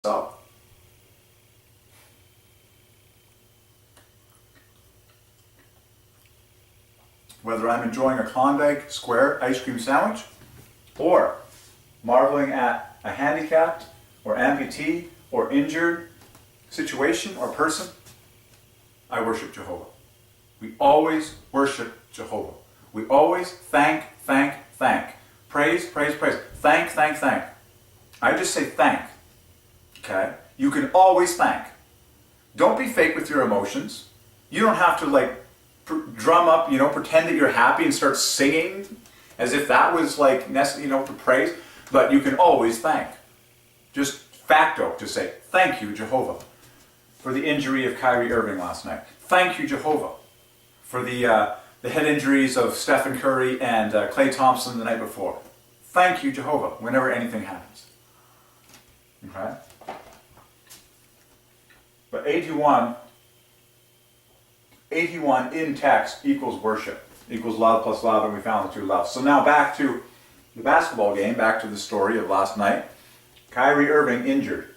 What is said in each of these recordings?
So, whether I'm enjoying a Klondike square ice cream sandwich or marveling at a handicapped or amputee or injured situation or person, I worship Jehovah. We always worship Jehovah. We always thank. Praise. Thank. I just say thank. Okay? You can always thank. Don't be fake with your emotions. You don't have to drum up, pretend that you're happy and start singing as if that was to praise. But you can always thank. Just facto, just say, thank you, Jehovah, for the injury of Kyrie Irving last night. Thank you, Jehovah, for the head injuries of Stephen Curry and Klay Thompson the night before. Thank you, Jehovah, whenever anything happens. Okay? But 81 in text equals worship, equals love plus love, and we found the two loves. So now back to the basketball game, back to the story of last night. Kyrie Irving injured.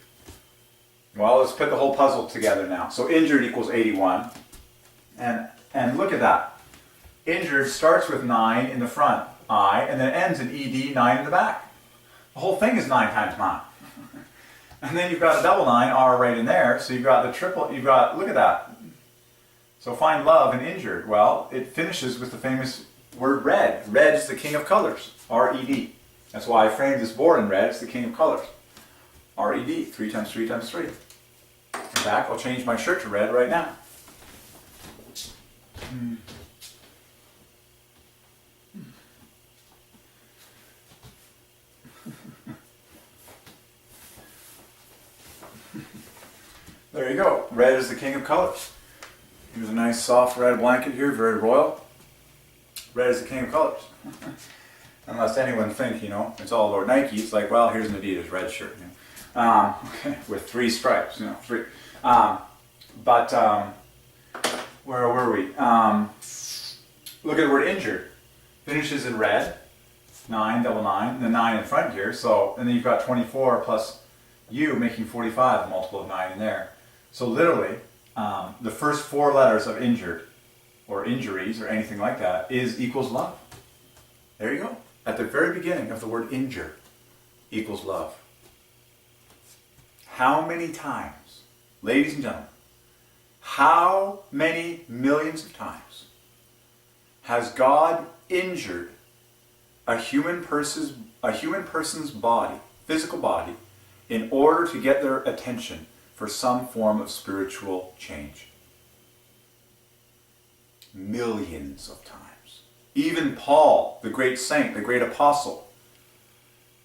Well, let's put the whole puzzle together now. So injured equals 81. And look at that. Injured starts with 9 in the front, I, and then ends in ED, 9 in the back. The whole thing is 9 times 9. And then you've got a double 9, R right in there, so you've got the triple, look at that. So find love and injured. Well, it finishes with the famous word red. Red is the king of colors, R-E-D. That's why I framed this board in red, it's the king of colors. R-E-D, 3 times 3 times 3. In fact, I'll change my shirt to red right now. There you go. Red is the king of colors. Here's a nice soft red blanket here, very royal. Red is the king of colors. Unless anyone think, it's all about Nike. It's like, well, here's an Adidas red shirt. With 3 stripes, 3. Where were we? Look at the word injured. Finishes in red. 9, double 9, the 9 in front here. So, and then you've got 24 plus U making 45, a multiple of 9 in there. So literally, the first 4 letters of injured, or injuries, or anything like that, equals love. There you go. At the very beginning of the word injure, equals love. How many times, ladies and gentlemen, how many millions of times has God injured a human person's body, physical body, in order to get their attention for some form of spiritual change? Millions of times. Even Paul, the great saint, the great apostle,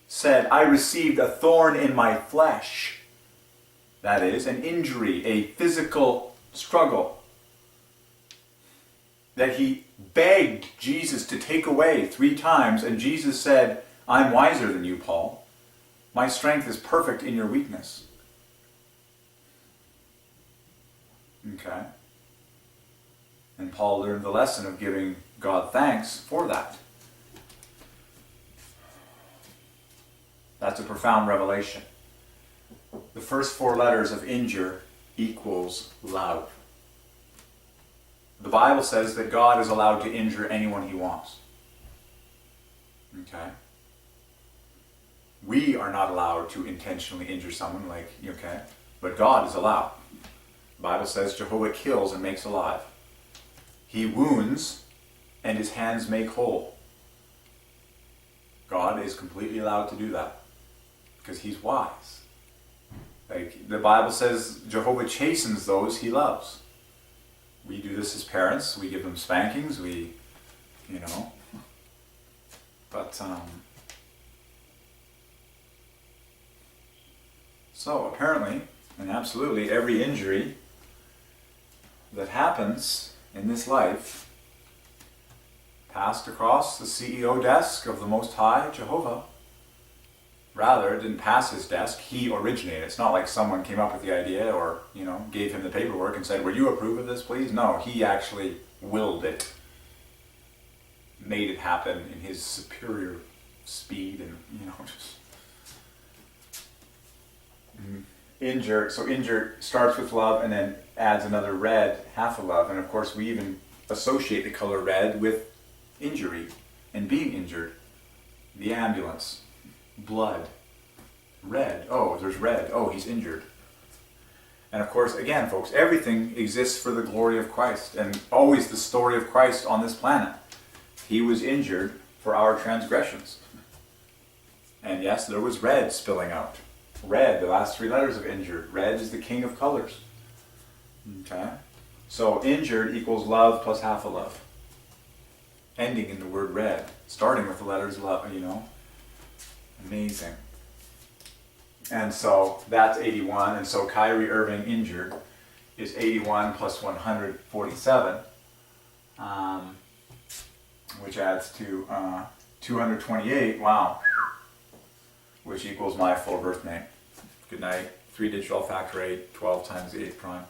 said, I received a thorn in my flesh. That is, an injury, a physical struggle that he begged Jesus to take away 3 times, and Jesus said, I'm wiser than you, Paul. My strength is perfect in your weakness. Okay? And Paul learned the lesson of giving God thanks for that. That's a profound revelation. The first 4 letters of injure equals love. The Bible says that God is allowed to injure anyone he wants. Okay? We are not allowed to intentionally injure someone, but God is allowed. The Bible says Jehovah kills and makes alive. He wounds and his hands make whole. God is completely allowed to do that because he's wise. The Bible says Jehovah chastens those he loves. We do this as parents. We give them spankings. So apparently, and absolutely, every injury that happens in this life passed across the CEO desk of the Most High, Jehovah. Rather, it didn't pass his desk, he originated. It's not like someone came up with the idea or, gave him the paperwork and said, will you approve of this, please? No, he actually willed it. Made it happen in his superior speed and, injured. So injured starts with love and then adds another red, half of love. And of course we even associate the color red with injury and being injured. The ambulance, blood, red. Oh, there's red. Oh, he's injured. And of course, again, folks, everything exists for the glory of Christ, and always the story of Christ on this planet. He was injured for our transgressions. And yes, there was red spilling out. Red, the last three letters of injured. Red is the king of colors. Okay? So injured equals love plus half a love. Ending in the word red. Starting with the letters love, you know. Amazing. And so that's 81. And so Kyrie Irving injured is 81 plus 147. Which adds to 228. Wow. Which equals my full birth name. Good night. 3-digit all factor 8, 12 times the 8th prime.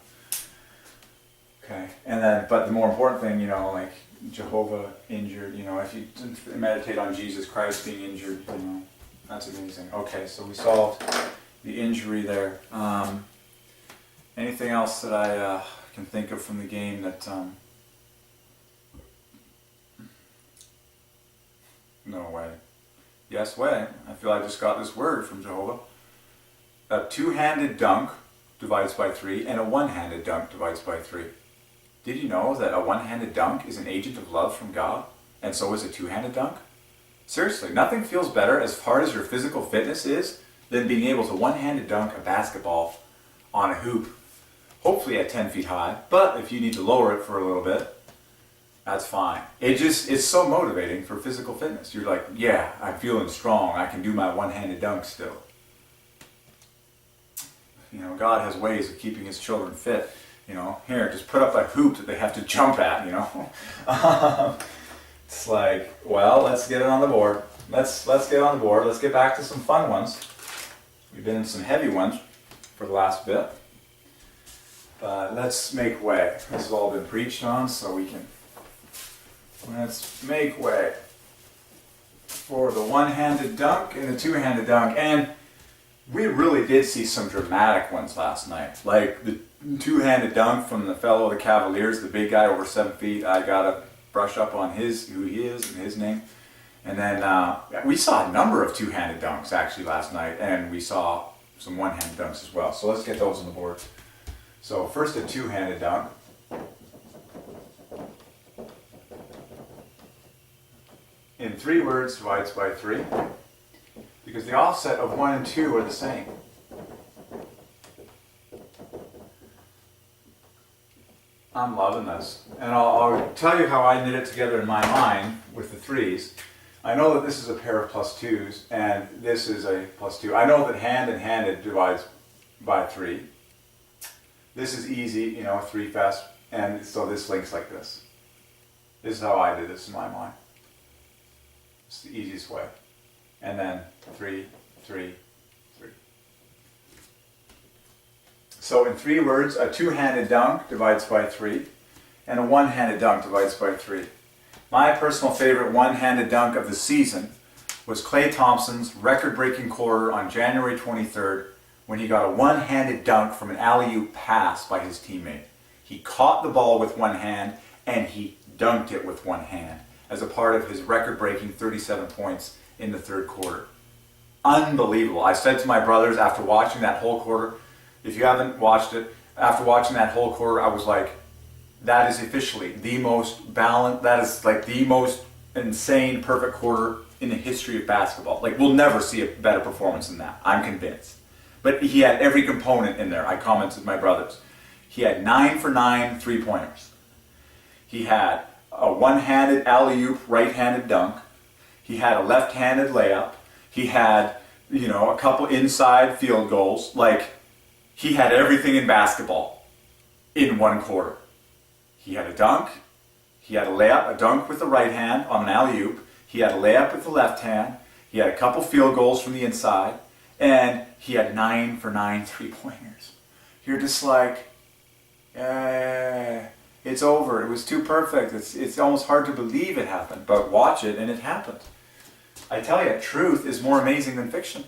Okay. And then, but the more important thing, you know, like Jehovah injured, you know, if you meditate on Jesus Christ being injured, you know, that's amazing. Okay, so we solved the injury there. Anything else that I can think of from the game that... No way. Yes way. I feel I just got this word from Jehovah. A two-handed dunk divides by 3, and a one-handed dunk divides by 3. Did you know that a one-handed dunk is an agent of love from God? And so is a two-handed dunk? Seriously, nothing feels better as far as your physical fitness is than being able to one-handed dunk a basketball on a hoop. Hopefully at 10 feet high, but if you need to lower it for a little bit, that's fine. It's so motivating for physical fitness. You're like, yeah, I'm feeling strong. I can do my one-handed dunk still. You know, God has ways of keeping His children fit. You know, here, just put up a hoop that they have to jump at, you know. It's like, well, let's get it on the board. Let's get on the board. Let's get back to some fun ones. We've been in some heavy ones for the last bit. But let's make way. This has all been preached on, so we can... Let's make way for the one-handed dunk and the two-handed dunk. And we really did see some dramatic ones last night. Like the two-handed dunk from the fellow of the Cavaliers, the big guy over 7 feet. I got to brush up on who he is and his name. And then we saw a number of two-handed dunks actually last night. And we saw some one-handed dunks as well. So let's get those on the board. So first a two-handed dunk. In 3 words divides by 3, because the offset of 1 and 2 are the same. I'm loving this. And I'll tell you how I knit it together in my mind with the 3s. I know that this is a pair of plus 2s, and this is a plus 2. I know that hand and handed divides by 3. This is easy, you know, 3 fast, and so this links like this. This is how I did this in my mind. It's the easiest way. And then 3, 3, 3. So in 3 words, a two-handed dunk divides by 3, and a one-handed dunk divides by 3. My personal favorite one-handed dunk of the season was Klay Thompson's record-breaking quarter on January 23rd when he got a one-handed dunk from an alley-oop pass by his teammate. He caught the ball with one hand, and he dunked it with one hand, as a part of his record-breaking 37 points in the 3rd quarter. Unbelievable. I said to my brothers after watching that whole quarter, if you haven't watched it, after watching that whole quarter, I was like, that is officially the most balanced, that is like the most insane perfect quarter in the history of basketball. Like, we'll never see a better performance than that. I'm convinced. But he had every component in there. I commented to my brothers. He had 9 for 9 3-pointers. He had a one-handed alley-oop right-handed dunk. He had a left-handed layup. He had, you know, a couple inside field goals. Like, he had everything in basketball in 1 quarter. He had a dunk. He had a layup, a dunk with the right hand on an alley-oop. He had a layup with the left hand. He had a couple field goals from the inside. And he had 9 for 9 3-pointers. You're just like, it's over. It was too perfect. It's almost hard to believe it happened. But watch it, and it happened. I tell you, truth is more amazing than fiction.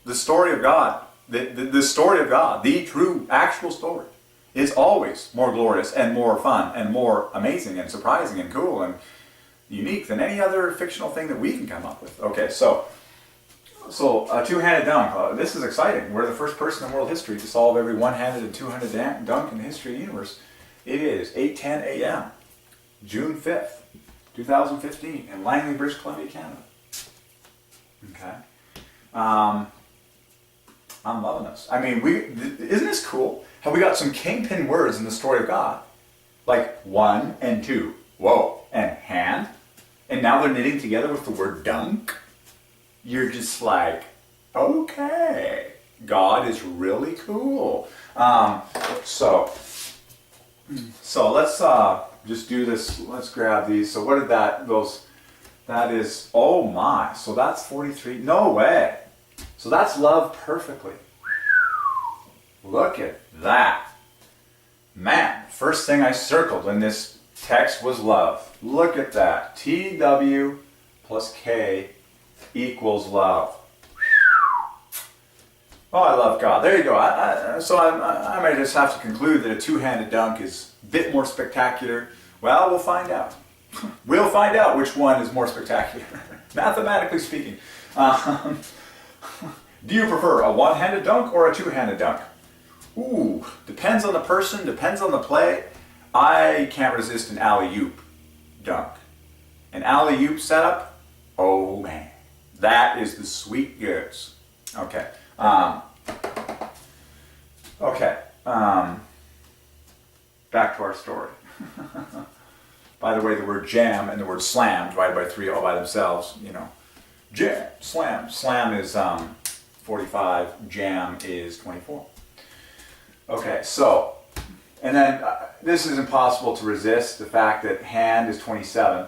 The story of God The story of God, the true, actual story, is always more glorious and more fun and more amazing and surprising and cool and unique than any other fictional thing that we can come up with. Okay, so a two-handed dunk. This is exciting. We're the first person in world history to solve every one-handed and two-handed dunk in the history of the universe. It is 8:10 a.m., June 5th, 2015, in Langley, British Columbia, Canada. Okay. I'm loving this. I mean, isn't this cool? How we got some kingpin words in the story of God, like one and two, whoa, and hand, and now they're knitting together with the word dunk. You're just like, okay, God is really cool. So let's just do this. Let's grab these. So what did that is, oh my, so that's 43, no way. So that's love perfectly. Look at that. Man, first thing I circled in this text was love. Look at that. TW plus K equals love. Oh, I love God. There you go. So I might just have to conclude that a two-handed dunk is a bit more spectacular. Well, we'll find out. We'll find out which one is more spectacular, mathematically speaking. Do you prefer a one-handed dunk or a two-handed dunk? Ooh, depends on the person, depends on the play. I can't resist an alley-oop dunk. An alley-oop setup? Oh man, that is the sweet goods. Okay. Back to our story. By the way, the word jam and the word slam divided by 3 all by themselves, you know. Jam, slam. Slam is 45, jam is 24. Okay, so, and then this is impossible to resist, the fact that hand is 27.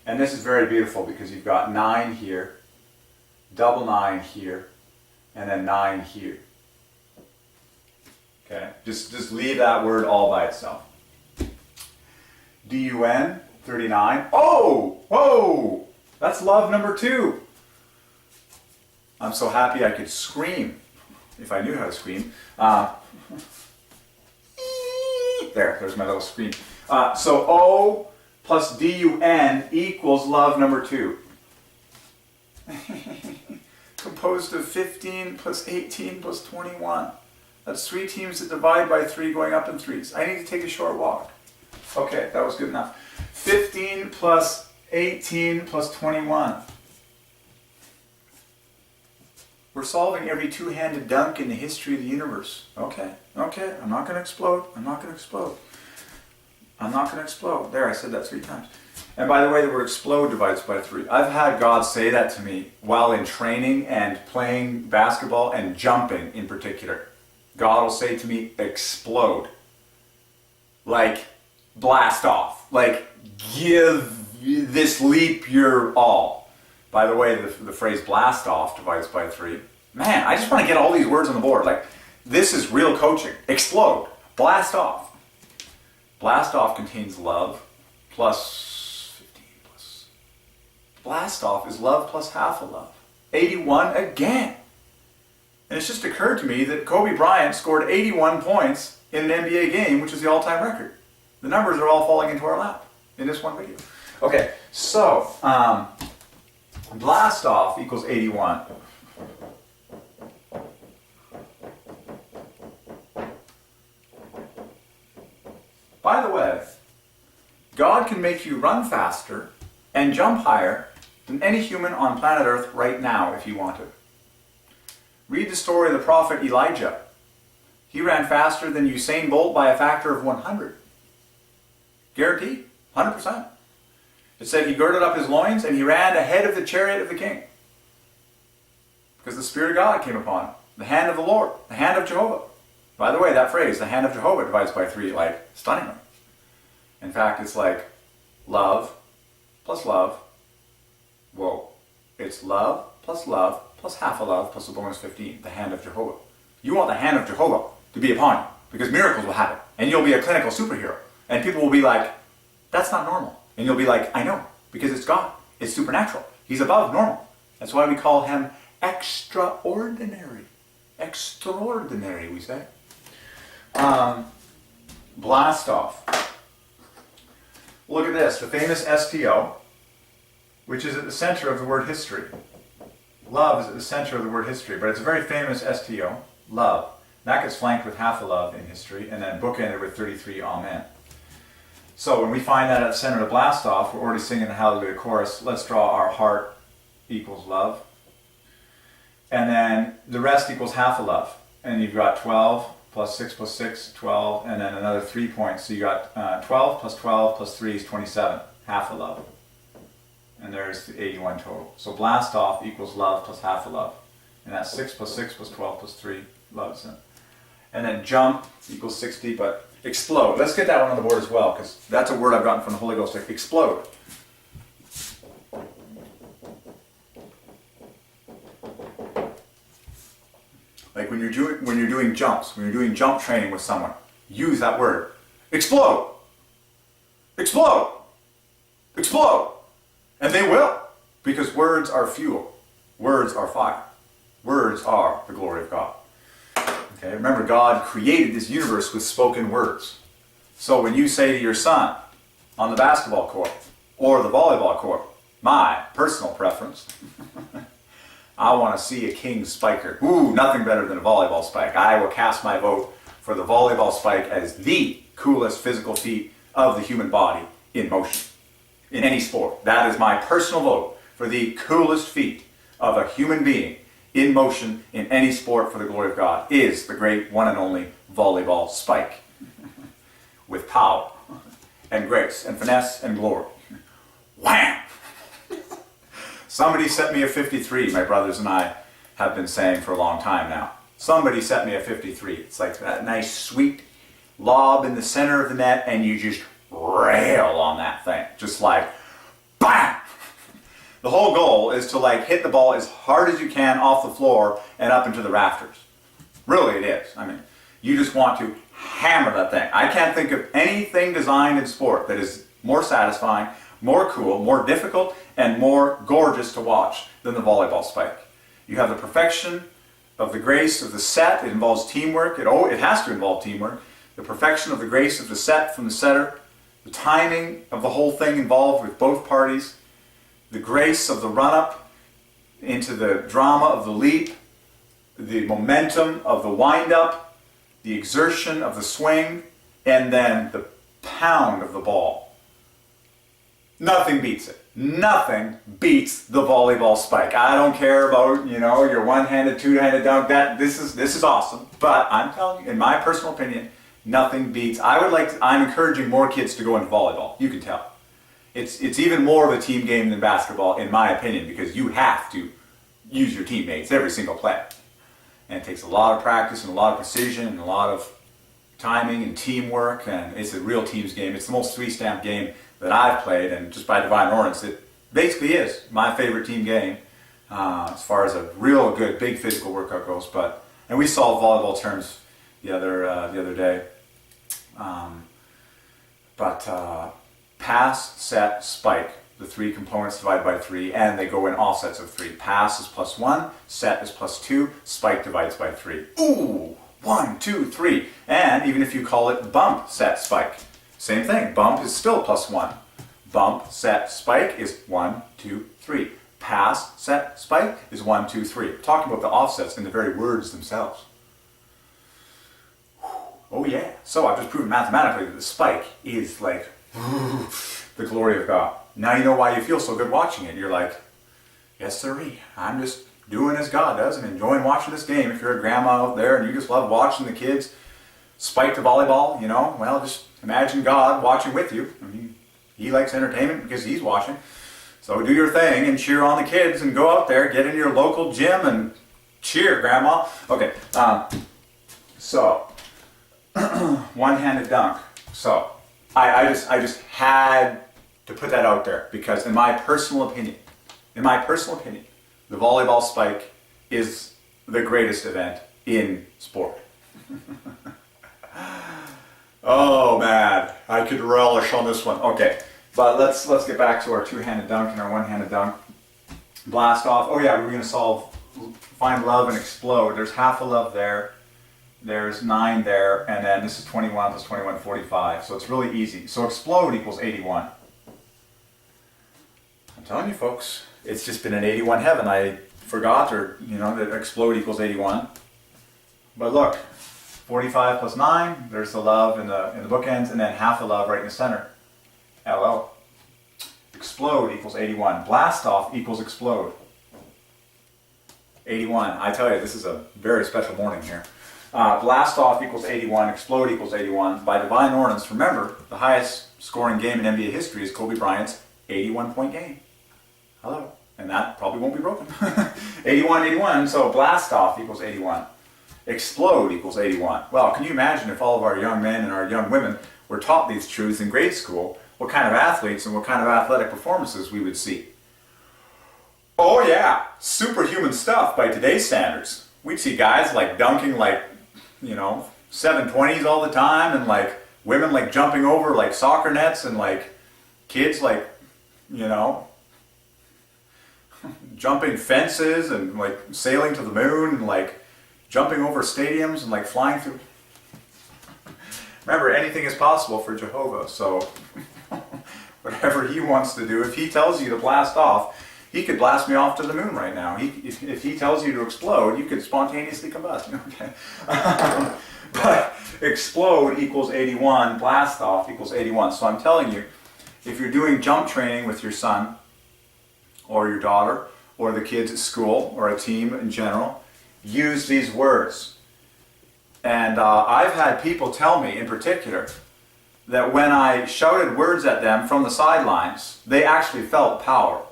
And this is very beautiful because you've got 9 here, double 9 here, and then 9 here. Okay, just leave that word all by itself. DUN, 39. Oh, whoa, that's love number 2. I'm so happy I could scream, if I knew how to scream. There's my little scream. So O plus DUN equals love number 2. Composed of 15 plus 18 plus 21. That's 3 teams that divide by 3 going up in 3s. I need to take a short walk. Okay, that was good enough. 15 plus 18 plus 21. We're solving every two-handed dunk in the history of the universe. Okay, I'm not going to explode. I'm not going to explode. There, I said that 3 times. And by the way, the word explode divides by 3. I've had God say that to me while in training and playing basketball and jumping in particular. God will say to me, explode. Like, blast off. Like, give this leap your all. By the way, the phrase blast off divides by 3. Man, I just want to get all these words on the board. Like, this is real coaching. Explode. Blast off. Blast off contains love plus 15 plus. Blast off is love plus half a love. 81 again. And it's just occurred to me that Kobe Bryant scored 81 points in an NBA game, which is the all-time record. The numbers are all falling into our lap in this one video. Okay, so blast off equals 81. By the way, God can make you run faster and jump higher than any human on planet Earth right now if you want to. Read the story of the prophet Elijah. He ran faster than Usain Bolt by a factor of 100. Guaranteed, 100%. It said he girded up his loins and he ran ahead of the chariot of the king. Because the Spirit of God came upon him. The hand of the Lord, the hand of Jehovah. By the way, that phrase, the hand of Jehovah, divides by 3, like, stunningly. In fact, it's like love plus love. Whoa. It's love plus half a love plus a bonus 15, the hand of Jehovah. You want the hand of Jehovah to be upon you because miracles will happen and you'll be a clinical superhero. And people will be like, that's not normal. And you'll be like, I know, because it's God. It's supernatural. He's above normal. That's why we call him extraordinary. extraordinary, we say. Blast off. Look at this, the famous STO, which is at the center of the word history. Love is at the center of the word history, but it's a very famous STO, love. That gets flanked with half a love in history, and then bookended with 33 amen. So when we find that at the center of the blast off, we're already singing the Hallelujah chorus. Let's draw our heart equals love. And then the rest equals half a love. And you've got 12 plus 6 plus 6, 12, and then another 3 points. So you got 12 plus 3 is 27, half a love. And there's the 81 total. So blast off equals love plus half a love. And that's 6 plus 6 plus 12 plus 3 loves. And then jump equals 60, but explode. Let's get that one on the board as well, because that's a word I've gotten from the Holy Ghost. Like explode. Like when you're doing jumps, when you're doing jump training with someone, use that word. Explode! Explode! Explode! And they will, because words are fuel. Words are fire. Words are the glory of God. Okay, remember, God created this universe with spoken words. So when you say to your son on the basketball court or the volleyball court, my personal preference, I want to see a king spiker. Ooh, nothing better than a volleyball spike. I will cast my vote for the volleyball spike as the coolest physical feat of the human body in motion. In any sport. That is my personal vote for the coolest feat of a human being in motion in any sport for the glory of God is the great one and only volleyball spike. With power and grace and finesse and glory. Wham! Somebody set me a 53, my brothers and I have been saying for a long time now. Somebody set me a 53. It's like that nice sweet lob in the center of the net and you just rail on that thing. Just like, bam! The whole goal is to like hit the ball as hard as you can off the floor and up into the rafters. Really it is. I mean, you just want to hammer that thing. I can't think of anything designed in sport that is more satisfying, more cool, more difficult, and more gorgeous to watch than the volleyball spike. You have the perfection of the grace of the set. It involves teamwork. It has to involve teamwork. The perfection of the grace of the set from the setter. The timing of the whole thing involved with both parties. The grace of the run-up into the drama of the leap. The momentum of the wind-up. The exertion of the swing. And then the pound of the ball. Nothing beats it. Nothing beats the volleyball spike. I don't care about, your one-handed, two-handed dunk. This is awesome. But I'm telling you, in my personal opinion, nothing beats. I'm encouraging more kids to go into volleyball. You can tell. It's even more of a team game than basketball, in my opinion, because you have to use your teammates every single play. And it takes a lot of practice and a lot of precision and a lot of timing and teamwork, and it's a real teams game. It's the most three-stamp game that I've played, and just by Divine Ordinance, it basically is my favorite team game as far as a real good, big physical workout goes. And we solved volleyball terms the other day. Pass, set, spike, the three components divided by 3, and they go in offsets of 3. Pass is +1, set is +2, spike divides by 3. Ooh, 1, 2, 3. And even if you call it bump, set, spike, same thing. Bump is still +1. Bump, set, spike is 1, 2, 3. Pass, set, spike is 1, 2, 3. We're talking about the offsets in the very words themselves. Oh yeah. So I've just proven mathematically that the spike is like the glory of God. Now you know why you feel so good watching it. You're like, yes sirree, I'm just doing as God does and enjoying watching this game. If you're a grandma out there and you just love watching the kids spike the volleyball, well, just imagine God watching with you. I mean, he likes entertainment because he's watching. So do your thing and cheer on the kids and go out there, get in your local gym and cheer, Grandma. Okay, so one-handed dunk. So I just had to put that out there because in my personal opinion, the volleyball spike is the greatest event in sport. Oh man, I could relish on this one. Okay, but let's get back to our two-handed dunk and our one-handed dunk. Blast off. Oh yeah, we're going to find love and explode. There's half a love there. There's 9 there, and then this is 21 plus 21, 45. So it's really easy. So explode equals 81. I'm telling you, folks, it's just been an 81 heaven. I forgot, or that explode equals 81. But look, 45 plus 9. There's the love in the bookends, and then half the love right in the center. LL. Explode equals 81. Blast off equals explode. 81. I tell you, this is a very special morning here. Blast off equals 81. Explode equals 81. By divine ordinance, remember, the highest scoring game in NBA history is Kobe Bryant's 81-point game. Hello. And that probably won't be broken. 81, 81. So blast off equals 81. Explode equals 81. Well, can you imagine if all of our young men and our young women were taught these truths in grade school, what kind of athletes and what kind of athletic performances we would see? Oh yeah, superhuman stuff by today's standards. We'd see guys like dunking like, 720s all the time, and like women like jumping over like soccer nets, and like kids like, jumping fences, and like sailing to the moon, and like jumping over stadiums, and like flying through. Remember, anything is possible for Jehovah, so whatever he wants to do, if he tells you to blast off, he could blast me off to the moon right now. If he tells you to explode, you could spontaneously combust. Okay. But explode equals 81, blast off equals 81. So I'm telling you, if you're doing jump training with your son or your daughter or the kids at school or a team in general, use these words. And I've had people tell me in particular that when I shouted words at them from the sidelines, they actually felt power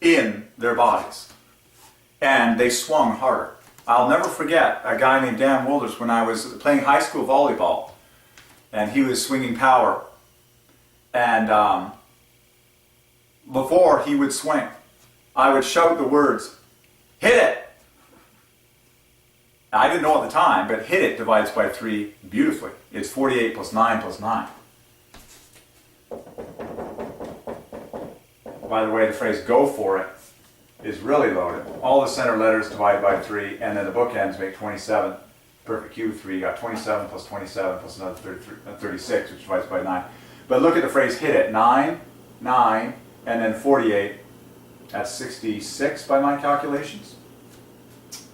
in their bodies, and they swung harder. I'll never forget a guy named Dan Wilders when I was playing high school volleyball, and he was swinging power, and before he would swing, I would shout the words, "Hit it!" I didn't know at the time, but hit it divides by 3 beautifully. It's 48 plus 9 plus 9. By the way, the phrase "go for it" is really loaded. All the center letters divide by 3, and then the bookends make 27. Perfect cube 3, you got 27 plus 27 plus another 36, which divides by 9. But look at the phrase "hit it." 9, 9, and then 48. That's 66 by my calculations,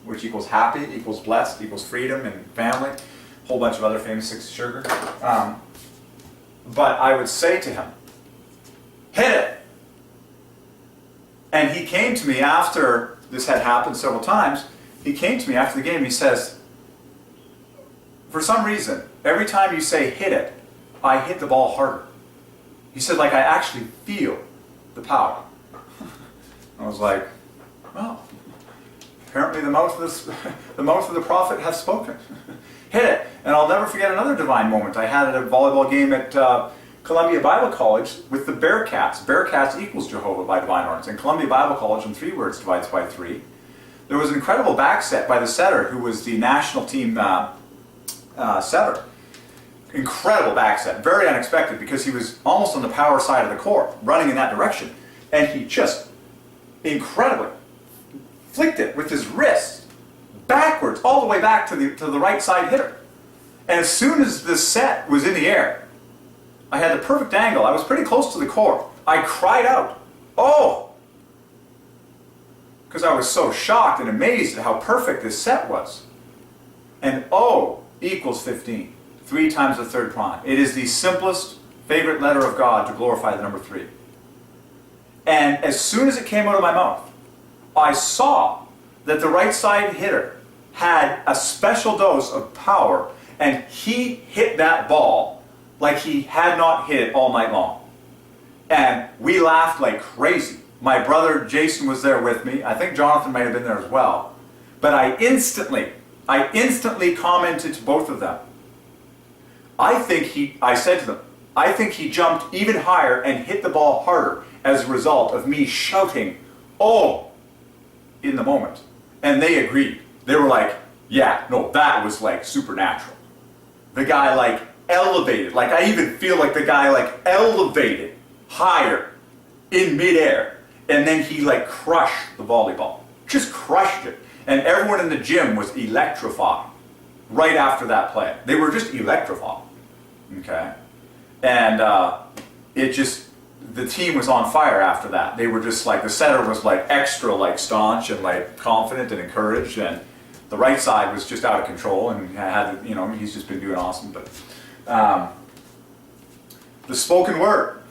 which equals happy, equals blessed, equals freedom and family. A whole bunch of other famous 6 sugar. But I would say to him, "Hit it!" And he came to me after this had happened several times. He came to me after the game and he says, "For some reason, every time you say 'hit it,' I hit the ball harder." He said, "Like I actually feel the power." I was like, well, apparently the mouth of the prophet has spoken. Hit it. And I'll never forget another divine moment I had at a volleyball game at Columbia Bible College with the Bearcats. Bearcats equals Jehovah by divine ordinance. And Columbia Bible College in 3 words divides by 3. There was an incredible back set by the setter who was the national team setter. Incredible back set. Very unexpected because he was almost on the power side of the court, running in that direction. And he just incredibly flicked it with his wrist backwards, all the way back to the right side hitter. And as soon as the set was in the air, I had the perfect angle. I was pretty close to the court. I cried out, "Oh!" Because I was so shocked and amazed at how perfect this set was. And O equals 15. 3 times the 3rd prime. It is the simplest favorite letter of God to glorify the number 3. And as soon as it came out of my mouth, I saw that the right side hitter had a special dose of power, and he hit that ball like he had not hit it all night long. And we laughed like crazy. My brother Jason was there with me. I think Jonathan might have been there as well. But I instantly commented to both of them. I said to them, I think he jumped even higher and hit the ball harder as a result of me shouting, "Oh!" in the moment. And they agreed. They were like, "Yeah, no, that was like supernatural." The guy like elevated, like I even feel like the guy like elevated higher in midair, and then he like crushed the volleyball. Just crushed it. And everyone in the gym was electrified right after that play. They were just electrified. Okay? And the team was on fire after that. They were just like, the center was like extra like staunch and like confident and encouraged, and the right side was just out of control and had, you know, he's just been doing awesome. But the spoken word.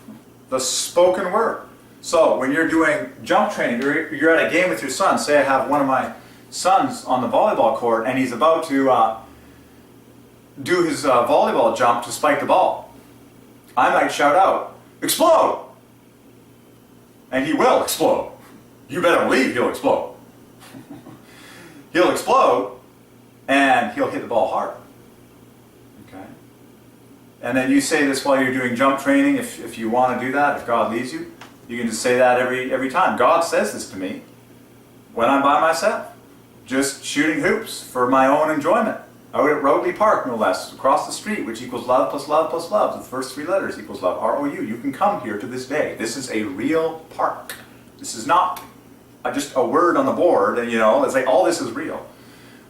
So when you're doing jump training, you're at a game with your son. Say I have one of my sons on the volleyball court and he's about to do his volleyball jump to spike the ball. I might shout out, "Explode!" And he will explode. You better believe he'll explode. He'll explode and he'll hit the ball hard. Okay? And then you say this while you're doing jump training, if you want to do that, if God leads you. You can just say that every time. God says this to me when I'm by myself, just shooting hoops for my own enjoyment. Out at Roadley Park, no less, across the street, which equals love plus love plus love. The first three letters equals love, R-O-U. You can come here to this day. This is a real park. This is not just a word on the board, and you know, it's like all this is real.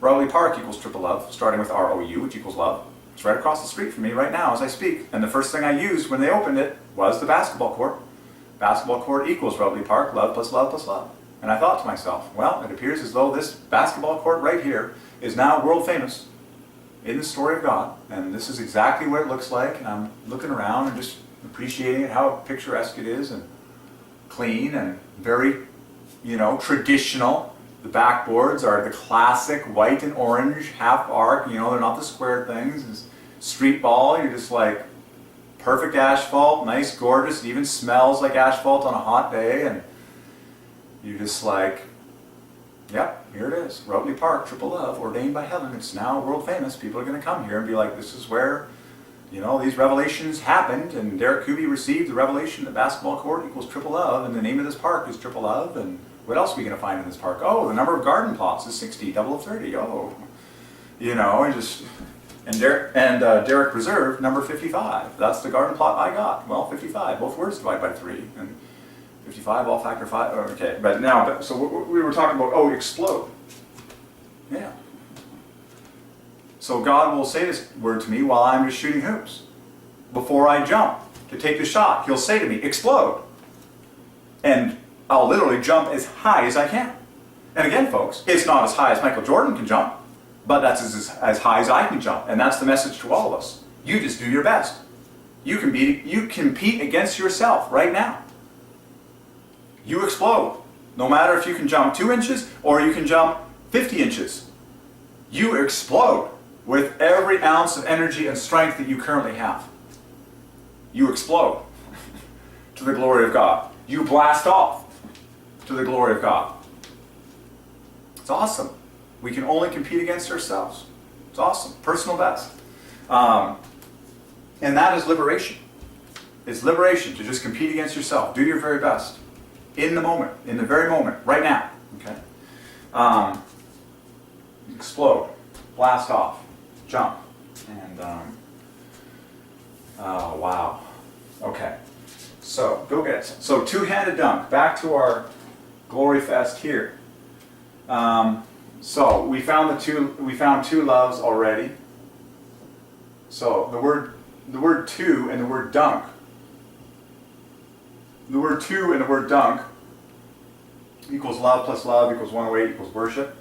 Roadley Park equals triple love, starting with R-O-U, which equals love. It's right across the street from me right now as I speak. And the first thing I used when they opened it was the basketball court. Basketball court equals Roadley Park, love plus love plus love. And I thought to myself, well, it appears as though this basketball court right here is now world famous in the story of God, and this is exactly what it looks like, and I'm looking around and just appreciating it, how picturesque it is, and clean, and very, you know, traditional. The backboards are the classic white and orange, half arc, you know, they're not the square things. It's street ball, you're just like, perfect asphalt, nice, gorgeous, it even smells like asphalt on a hot day, and you're just like, yep, here it is. Roadley Park, triple love, ordained by heaven. It's now world famous. People are going to come here and be like, this is where, you know, these revelations happened, and Derek Kuby received the revelation that basketball court equals triple love, and the name of this park is triple love, and what else are we going to find in this park? Oh, the number of garden plots is 60, double of 30. Oh, you know, and Derek reserved number 55. That's the garden plot I got. Well, 55, both words divide by 3, and 55, all factor 5, okay, but now, so we were talking about, oh, explode. Yeah. So God will say this word to me while I'm just shooting hoops. Before I jump to take the shot, He'll say to me, explode. And I'll literally jump as high as I can. And again, folks, it's not as high as Michael Jordan can jump, but that's as high as I can jump. And that's the message to all of us. You just do your best. You compete against yourself right now. You explode. No matter if you can jump 2 inches or you can jump 50 inches. You explode with every ounce of energy and strength that you currently have. You explode to the glory of God. You blast off to the glory of God. It's awesome. We can only compete against ourselves. It's awesome. Personal best. And that is liberation. It's liberation to just compete against yourself. Do your very best. In the moment, in the very moment, right now. Okay? Explode, blast off, jump, and oh wow. Okay, so go get it. So two-handed dunk. Back to our glory fest here. So we found two loves already. So the word two and the word dunk. The word two and the word dunk equals love plus love equals 108 equals worship.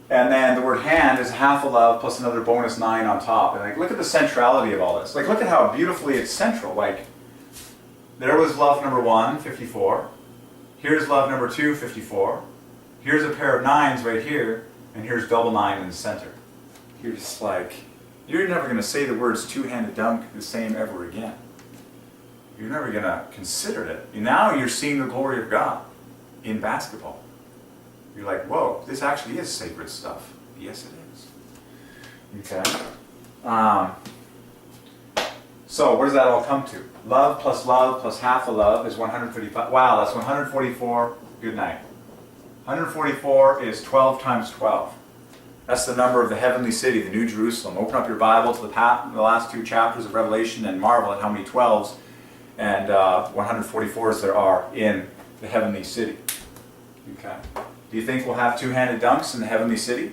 And then the word hand is half a love plus another bonus 9 on top. And like, look at the centrality of all this. Like, look at how beautifully it's central. Like, there was love number 1, 54. Here's love number 2, 54. Here's a pair of 9s right here. And here's double 9 in the center. You're just like, you're never going to say the words two-handed dunk the same ever again. You're never going to consider it. Now you're seeing the glory of God in basketball. You're like, whoa, this actually is sacred stuff. Yes, it is. Okay. So where does that all come to? Love plus half a love is 135. Wow, that's 144. Good night. 144 is 12 times 12. That's the number of the heavenly city, the New Jerusalem. Open up your Bible to the last 2 chapters of Revelation and marvel at how many 12s and 144s there are in the heavenly city. Okay. Do you think we'll have two-handed dunks in the heavenly city?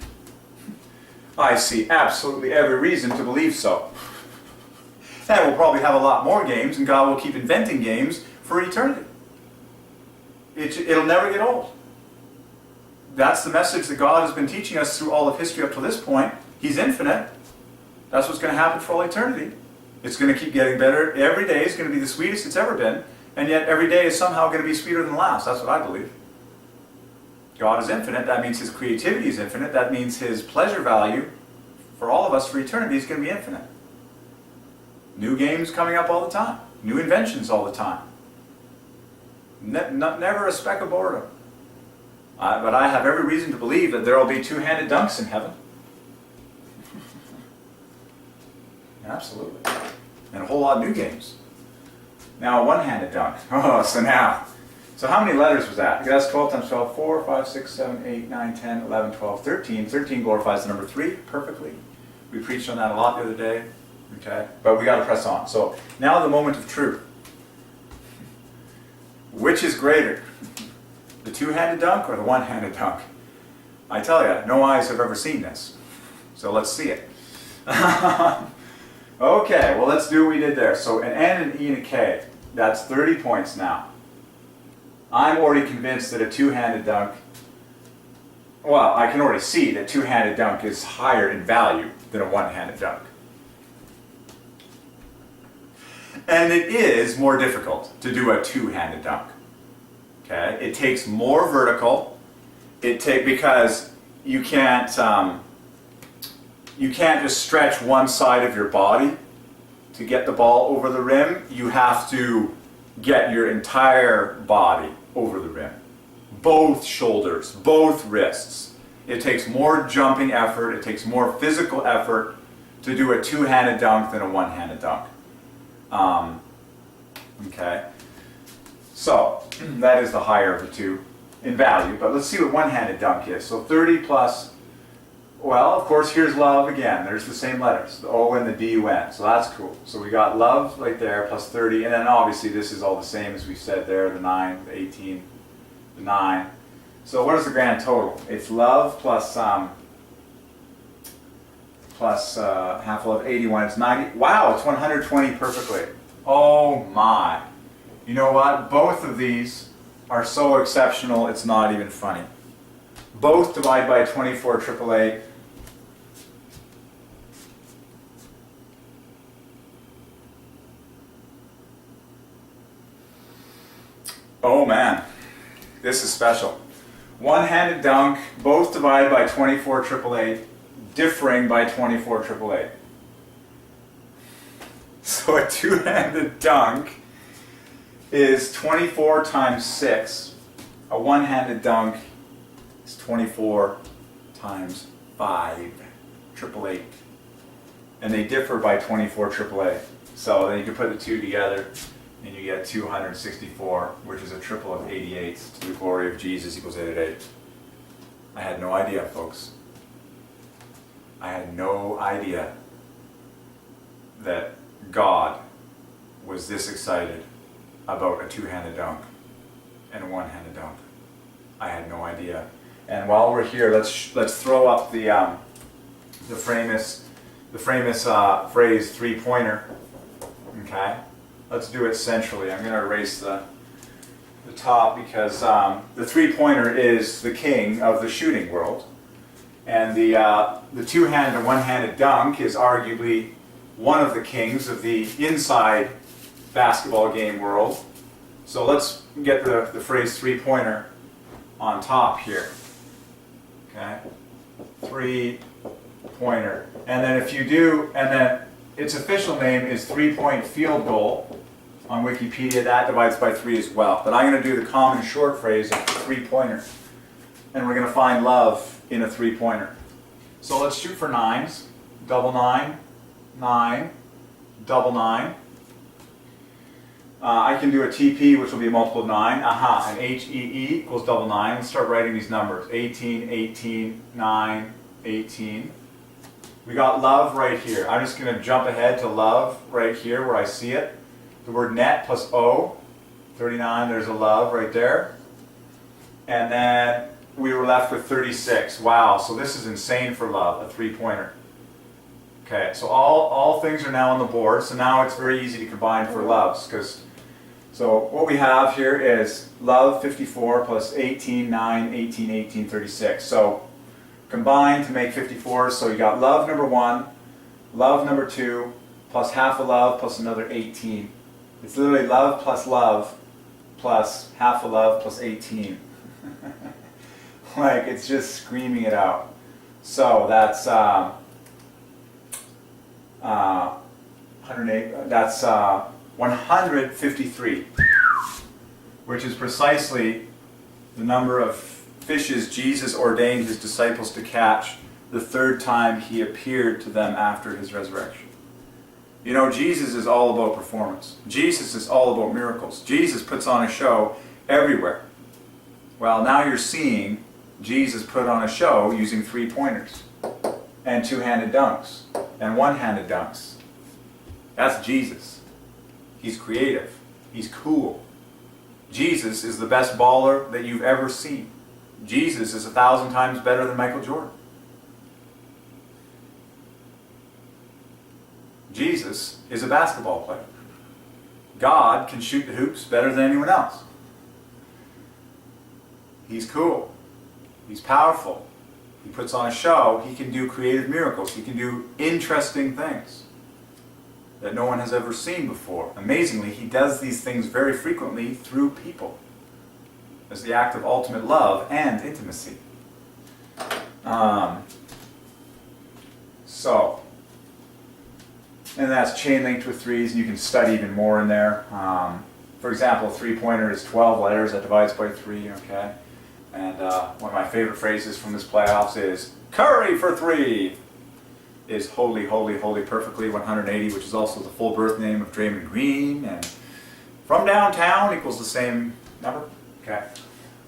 I see absolutely every reason to believe so. And we'll probably have a lot more games, and God will keep inventing games for eternity. It'll never get old. That's the message that God has been teaching us through all of history up to this point. He's infinite. That's what's going to happen for all eternity. It's going to keep getting better. Every day is going to be the sweetest it's ever been, and yet every day is somehow going to be sweeter than the last. That's what I believe. God is infinite. That means His creativity is infinite. That means His pleasure value for all of us for eternity is going to be infinite. New games coming up all the time. New inventions all the time. Never a speck of boredom. But I have every reason to believe that there will be two-handed dunks in heaven. Absolutely. And a whole lot of new games. Now a one-handed dunk. Oh, so how many letters was that? That's 12 times 12. 4, 5, 6, 7, 8, 9, 10, 11, 12, 13. 13 glorifies the number 3 perfectly. We preached on that a lot the other day. Okay? But we got to press on. So now the moment of truth. Which is greater? The two-handed dunk or the one-handed dunk? I tell you, no eyes have ever seen this. So let's see it. Okay, well let's do what we did there. So an N, an E, and a K. That's 30 points now. I'm already convinced that a two-handed dunk, well, I can already see that two-handed dunk is higher in value than a one-handed dunk. And it is more difficult to do a two-handed dunk. Okay, it takes more vertical. Because you can't just stretch one side of your body to get the ball over the rim. You have to get your entire body over the rim. Both shoulders, both wrists. It takes more jumping effort, it takes more physical effort to do a two-handed dunk than a one-handed dunk. Okay, so that is the higher of the two in value, but let's see what one-handed dunk is. So 30 plus, well, of course, here's love again. There's the same letters, the O and the D-U-N, so that's cool. So we got love right there, plus 30, and then obviously this is all the same as we said there, the 9, the 18, the 9. So what is the grand total? It's love plus half love, 81, it's 90. Wow, it's 120 perfectly. Oh my. You know what? Both of these are so exceptional, it's not even funny. Both divide by 24 AAA. Oh man, this is special. One-handed dunk, both divide by 24 AAA, differing by 24 AAA. So a two-handed dunk is 24 times 6. A one-handed dunk is 24 times 5, 888. And they differ by 24 AAA. So then you can put the two together and you get 264, which is a triple of 88 to the glory of Jesus equals 888. I had no idea, folks. I had no idea that God was this excited about a two-handed dunk and a one-handed dunk. I had no idea. And while we're here, let's throw up the famous phrase three-pointer. Okay, let's do it centrally. I'm going to erase the top because the three-pointer is the king of the shooting world, and the two-handed and one-handed dunk is arguably one of the kings of the inside basketball game world. So let's get the phrase three-pointer on top here. Okay, three-pointer. And then if you do, and then its official name is three-point field goal on Wikipedia. That divides by 3 as well. But I'm going to do the common short phrase of three-pointer. And we're going to find love in a three-pointer. So let's shoot for 9s. Double 9, 9, double 9. I can do a TP, which will be a multiple of 9. An HEE equals double 9. Let's start writing these numbers. 18, 18, 9, 18. We got love right here. I'm just going to jump ahead to love right here where I see it. The word net plus O, 39, there's a love right there. And then we were left with 36. Wow, so this is insane for love, a three-pointer. Okay, so all things are now on the board, so now it's very easy to combine for loves. So what we have here is love 54 plus 18, 9, 18, 18, 36. So combine to make 54, so you got love number 1, love number 2, plus half a love plus another 18. It's literally love plus half a love plus 18. Like, it's just screaming it out. So that's 108. That's 153, which is precisely the number of fishes Jesus ordained his disciples to catch the third time he appeared to them after his resurrection. You know, Jesus is all about performance. Jesus is all about miracles. Jesus puts on a show everywhere. Well, now you're seeing Jesus put on a show using three-pointers and two-handed dunks and one-handed dunks. That's Jesus. He's creative. He's cool. Jesus is the best baller that you've ever seen. Jesus is 1,000 times better than Michael Jordan. Jesus is a basketball player. God can shoot the hoops better than anyone else. He's cool. He's powerful. He puts on a show. He can do creative miracles. He can do interesting things that no one has ever seen before. Amazingly, he does these things very frequently through people as the act of ultimate love and intimacy. And that's chain linked with threes, and you can study even more in there. For example, a three-pointer is 12 letters that divides by 3, okay? And one of my favorite phrases from this playoffs is, Curry for 3! Is holy, holy, holy perfectly 180, which is also the full birth name of Draymond Green, and from downtown equals the same number. Okay.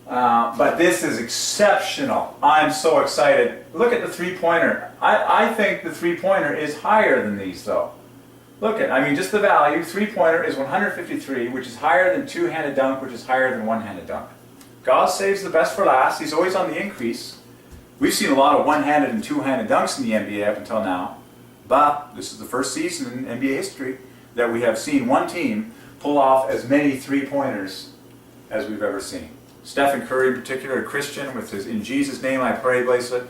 But this is exceptional. I'm so excited. Look at the three-pointer. I think the three-pointer is higher than these, though. Look at, I mean, just the value. Three-pointer is 153, which is higher than two-handed dunk, which is higher than one-handed dunk. God saves the best for last. He's always on the increase. We've seen a lot of one-handed and two-handed dunks in the NBA up until now, but this is the first season in NBA history that we have seen one team pull off as many three-pointers as we've ever seen. Stephen Curry in particular, a Christian with his "In Jesus' Name I Pray" bracelet,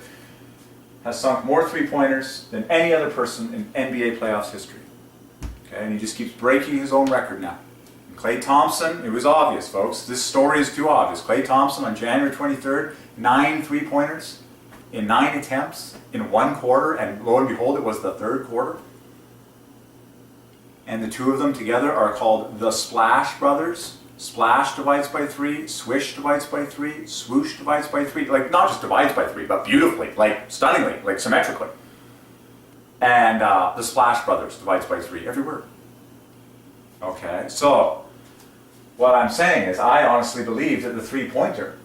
has sunk more three-pointers than any other person in NBA playoffs history. Okay, and he just keeps breaking his own record now. And Klay Thompson, it was obvious, folks. This story is too obvious. Klay Thompson on January 23rd, 9 three-pointers in 9 attempts in 1 quarter, and lo and behold, it was the 3rd quarter. And the two of them together are called the Splash Brothers. Splash divides by 3, swish divides by 3, swoosh divides by 3. Like, not just divides by 3, but beautifully, like stunningly, like symmetrically. And the Splash Brothers divides by 3 every word. Okay, so what I'm saying is I honestly believe that the three-pointer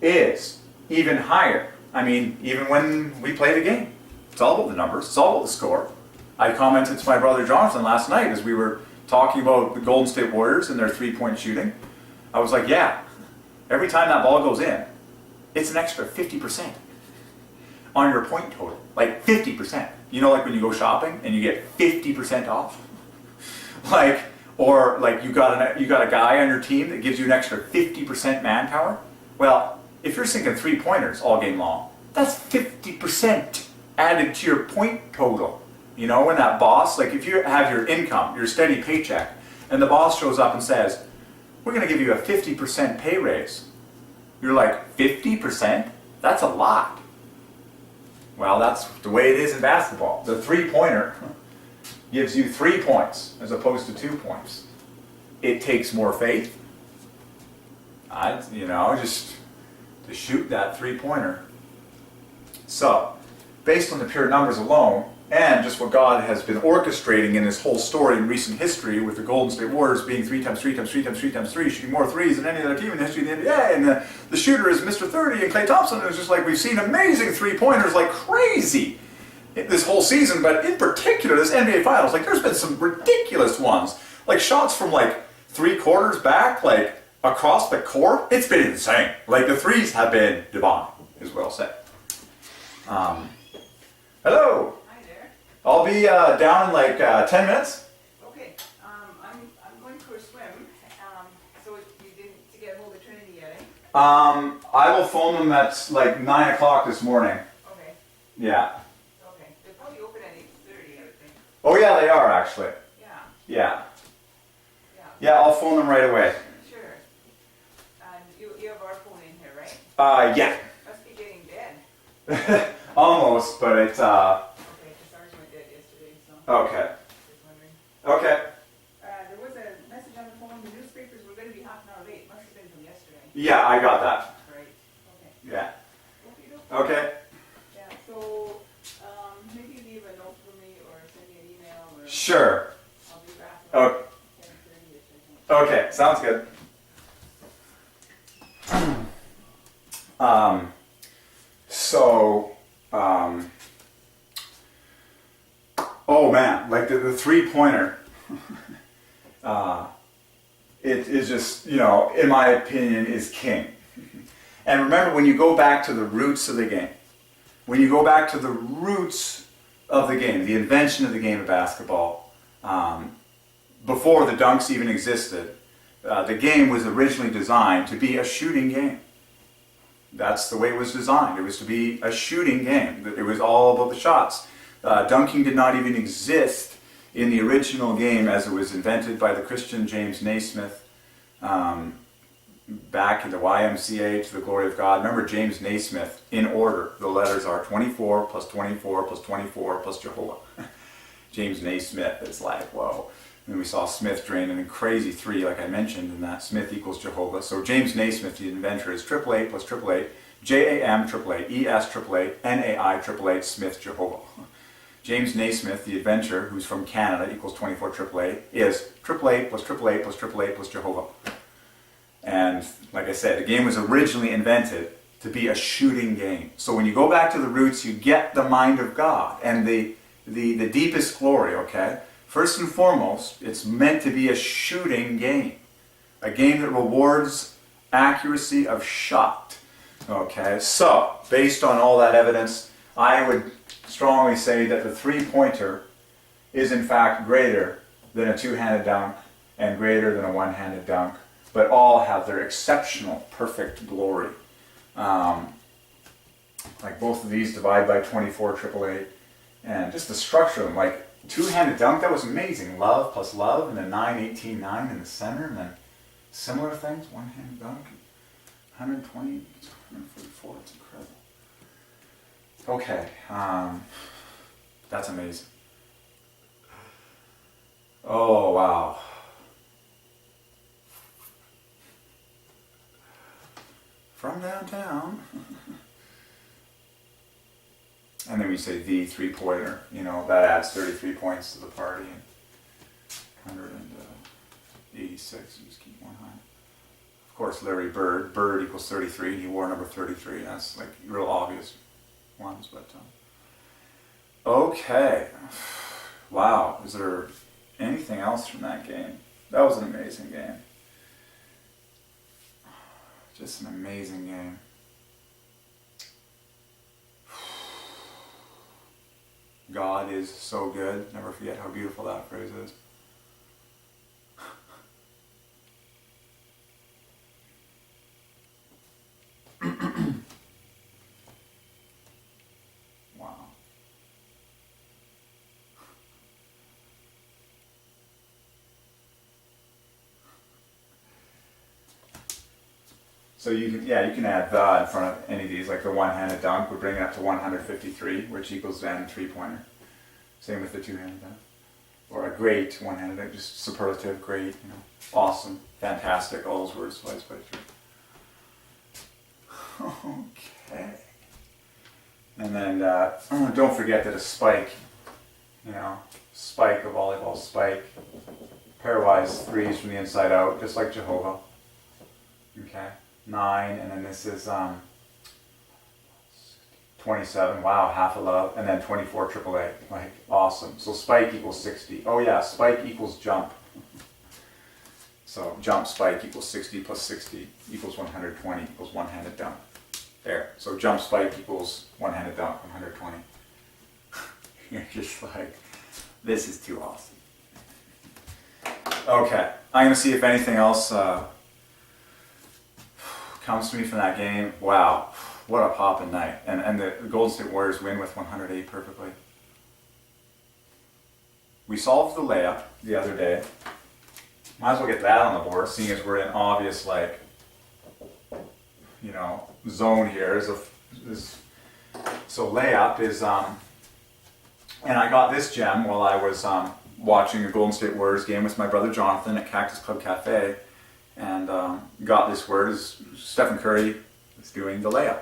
is even higher. I mean, even when we play the game. It's all about the numbers. It's all about the score. I commented to my brother Jonathan last night as we were talking about the Golden State Warriors and their three-point shooting. I was like, yeah, every time that ball goes in, it's an extra 50% on your point total. Like 50%. You know, like when you go shopping and you get 50% off? Like, or like you got a guy on your team that gives you an extra 50% manpower? Well, if you're sinking three-pointers all game long, that's 50% added to your point total. You know, when that boss, like if you have your income, your steady paycheck, and the boss shows up and says, we're going to give you a 50% pay raise. You're like, 50%? That's a lot. Well, that's the way it is in basketball. The three-pointer gives you 3 points as opposed to 2 points. It takes more faith. Just to shoot that three-pointer. So, based on the pure numbers alone, and just what God has been orchestrating in this whole story in recent history, with the Golden State Warriors being 3 times 3 times 3 times 3 times 3, shooting more threes than any other team in the history of the NBA, and the shooter is Mr. 30, and Klay Thompson is just like, we've seen amazing three-pointers like crazy this whole season, but in particular this NBA Finals, like there's been some ridiculous ones, like shots from like 3 quarters back, like across the core, it's been insane. Like the threes have been divine, is what I'll say. Hello. Hi there. I'll be down in like 10 minutes. Okay. I'm going for a swim. So you didn't to get a hold of Trinity yet, eh? I will phone them at like 9 o'clock this morning. Okay. Yeah. Okay. They're probably open at 8:30, I would think. Oh yeah, they are actually. Yeah. Yeah. Yeah. Yeah, I'll phone them right away. Sure. And you have our phone in here, right? Yeah. Must be getting dead. Almost, but it's Okay, because ours went dead yesterday, so okay. just wondering. Okay. There was a message on the phone. The newspapers were going to be half an hour late. Must have been from yesterday. Yeah, I got that. Right. Okay. Yeah. Okay. Okay. Yeah. So maybe leave a note for me or send me an email or. Sure. I'll be back. Okay. 10:30ish, I think. Okay, sounds good. Oh man, like the three-pointer, it is just, you know, in my opinion, is king. And remember, when you go back to the roots of the game, when you go back to the roots of the game, the invention of the game of basketball, before the dunks even existed, the game was originally designed to be a shooting game. That's the way it was designed. It was to be a shooting game. It was all about the shots. Dunking did not even exist in the original game as it was invented by the Christian James Naismith back in the YMCA, to the glory of God. Remember James Naismith, in order, the letters are 24 plus 24 plus 24 plus Jehovah. James Naismith is like, whoa. And we saw Smith drain in a crazy three, like I mentioned, and that Smith equals Jehovah. So James Naismith, the inventor, is 888 plus 888, JAM 888, ES 888, NAI 888, Smith Jehovah. James Naismith, the inventor, who's from Canada, equals 24 888, is 888 plus 888 plus 888 plus Jehovah. And like I said, the game was originally invented to be a shooting game. So when you go back to the roots, you get the mind of God and the deepest glory, okay? First and foremost, it's meant to be a shooting game. A game that rewards accuracy of shot. Okay, so based on all that evidence, I would strongly say that the three-pointer is in fact greater than a two-handed dunk and greater than a one-handed dunk, but all have their exceptional, perfect glory. Like both of these divide by 24 888, and just the structure of them, like two-handed dunk, that was amazing. Love plus love, and then 9, 18, 9 in the center, and then similar things, one-handed dunk, 120, 144, it's incredible. Okay, that's amazing. Oh, wow. From downtown. And then we say the three-pointer, you know, that adds 33 points to the party. And 186, you just keep one high. Of course, Larry Bird. Bird equals 33, and he wore number 33. That's like real obvious ones, but... Okay. Wow. Is there anything else from that game? That was an amazing game. Just an amazing game. God is so good. Never forget how beautiful that phrase is. Wow. So you can add the in front of any of these, like the one-handed dunk would bring it up to 153, which equals then three-pointer. Same with the two-handed dunk. Or a great one-handed dunk, just superlative, great, you know, awesome, fantastic, all those words twice by three. Okay. And then don't forget that a spike, you know, spike, a volleyball spike, pairwise threes from the inside out, just like Jehovah. Okay. 9, and then this is 27, wow, half a love, and then 24 AAA, like, awesome. So spike equals 60. Oh yeah, spike equals jump. So jump spike equals 60 plus 60 equals 120 equals one-handed dunk. There. So jump spike equals one-handed dunk, 120. You're just like, this is too awesome. Okay, I'm gonna see if anything else comes to me from that game. Wow, what a poppin' night. And the Golden State Warriors win with 108 perfectly. We solved the layup the other day. Might as well get that on the board, seeing as we're in obvious, like, you know, zone here. So layup is, and I got this gem while I was watching a Golden State Warriors game with my brother Jonathan at Cactus Club Cafe, and got this word as Stephen Curry is doing the layup.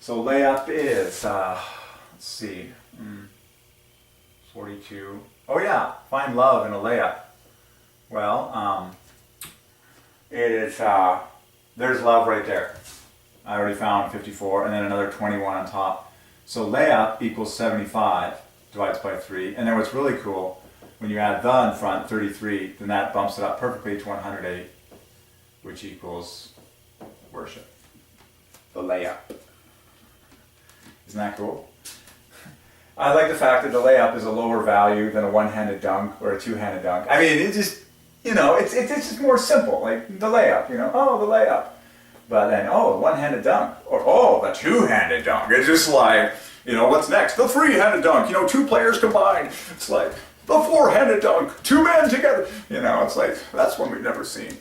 So layup is, let's see, 42. Oh yeah, find love in a layup. Well, it is, there's love right there. I already found 54, and then another 21 on top. So layup equals 75, divides by 3. And then what's really cool, when you add the in front, 33, then that bumps it up perfectly to 108, which equals worship. The layup. Isn't that cool? I like the fact that the layup is a lower value than a one-handed dunk or a two-handed dunk. I mean, it just, you know, it's just more simple, like the layup, you know, oh, the layup. But then, oh, the one-handed dunk, or oh, the two-handed dunk. It's just like, you know, what's next? The three-handed dunk, you know, two players combined. It's like, the four-handed dunk, two men together. You know, it's like, that's one we've never seen.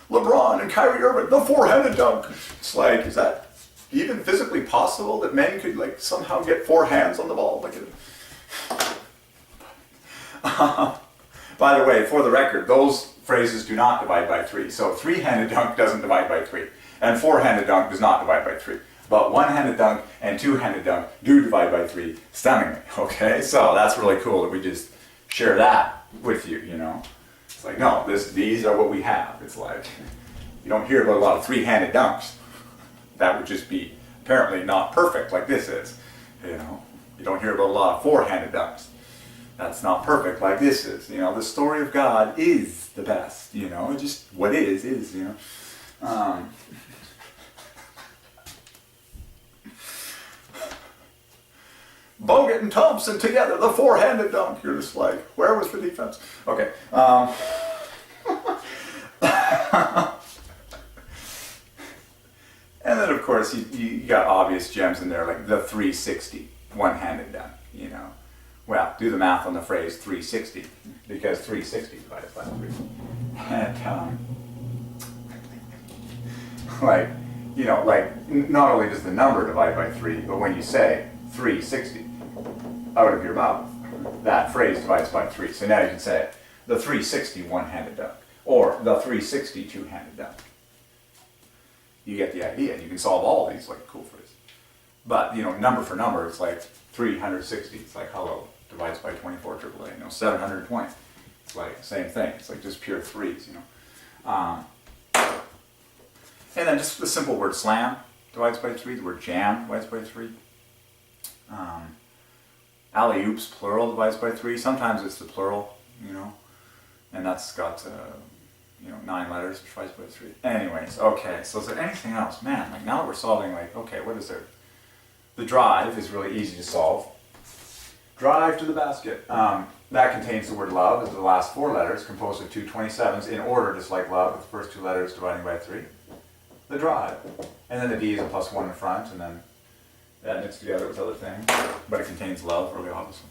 LeBron and Kyrie Irving, the four-handed dunk. It's like, is that even physically possible that men could like somehow get four hands on the ball? Like, by the way, for the record, those phrases do not divide by 3. So three-handed dunk doesn't divide by 3, and four-handed dunk does not divide by 3. But one-handed dunk and two-handed dunk do divide by 3, stunningly. Okay, so that's really cool that we just share that with you. You know, it's like, no, these are what we have. It's like, you don't hear about a lot of three-handed dunks. That would just be apparently not perfect like this is. You know, you don't hear about a lot of four-handed dunks. That's not perfect like this is. You know, the story of God is the best. You know, just what is, you know. Bogut and Thompson together, the four-handed dunk. You're just like, where was the defense? Okay. And then, of course, you got obvious gems in there, like the 360, one-handed dunk, you know. Well, do the math on the phrase 360, because 360 divided by 3. And, like, you know, like, not only does the number divide by 3, but when you say 360 out of your mouth, that phrase divides by 3. So now you can say the 360 one-handed dunk, or the 360 two-handed dunk. You get the idea. You can solve all these like cool phrases. But, you know, number for number, it's like 360. It's like hello divides by 24 AAA. You know, 720. It's like same thing. It's like just pure threes, you know. And then just the simple word slam divides by 3. The word jam divides by 3. Alley-oops, plural, divides by 3. Sometimes it's the plural, you know. And that's got, you know, 9 letters, which divides by 3. Anyways, okay, so is there anything else? Man, like now we're solving like, okay, what is there? The drive is really easy to solve. Drive to the basket. That contains the word love as the last 4 letters, composed of two 27s in order, just like love, with the first 2 letters dividing by 3. The drive. And then the D is a +1 in front, and then that knits together with other things. But it contains love, really obviously.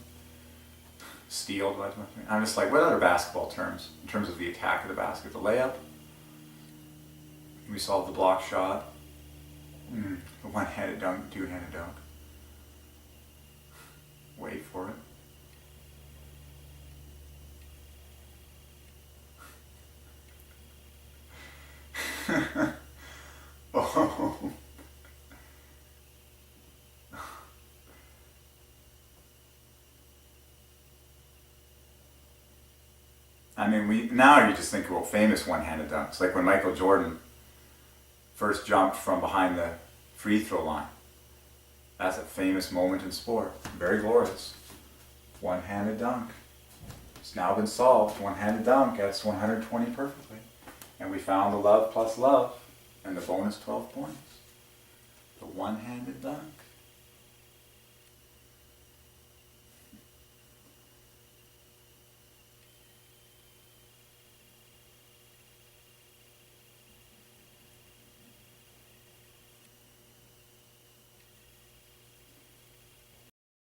Steal divides by 3. I'm just like, what other basketball terms? In terms of the attack of the basket, the layup. We solved the block shot. The one-handed dunk, two-handed dunk. Wait for it. Oh. I mean, now you just think about famous one-handed dunks, like when Michael Jordan first jumped from behind the free throw line. That's a famous moment in sport. Very glorious. One-handed dunk. It's now been solved. One-handed down gets 120 perfectly. And we found the love plus love and the bonus 12 points. The one-handed done.